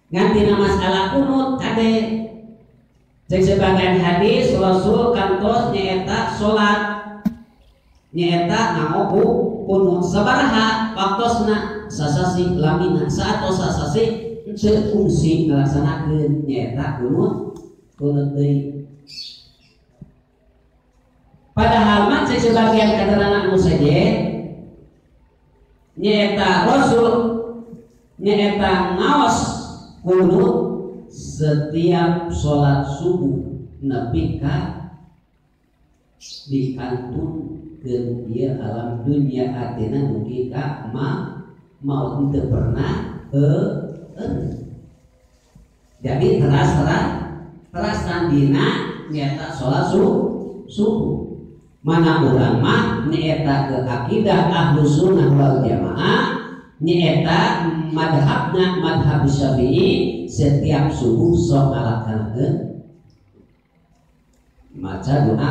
nganti masalah kunut kade cek sebagian hadis Rasul kantos nyaeta salat nyaeta ngaoku kunut sabaraha waktosna sasasi lamina saatos sasasi fungsi ngelaksanakeun nyaeta kunut deui. Padahal mah cek sebagian keterangan anu sejen nyaeta Rasul nyaeta ngaos kunut setiap sholat subuh nepi ka dikantun ke dia alam dunia artinya mungkin ka mau tidak pernah jadi teras dina nyata sholat subuh mana urang mah nyata ke akidah ahlus sunnah wal jamaah nyata madhab Syafi'i setiap subuh sok ngalaksanakeun maca doa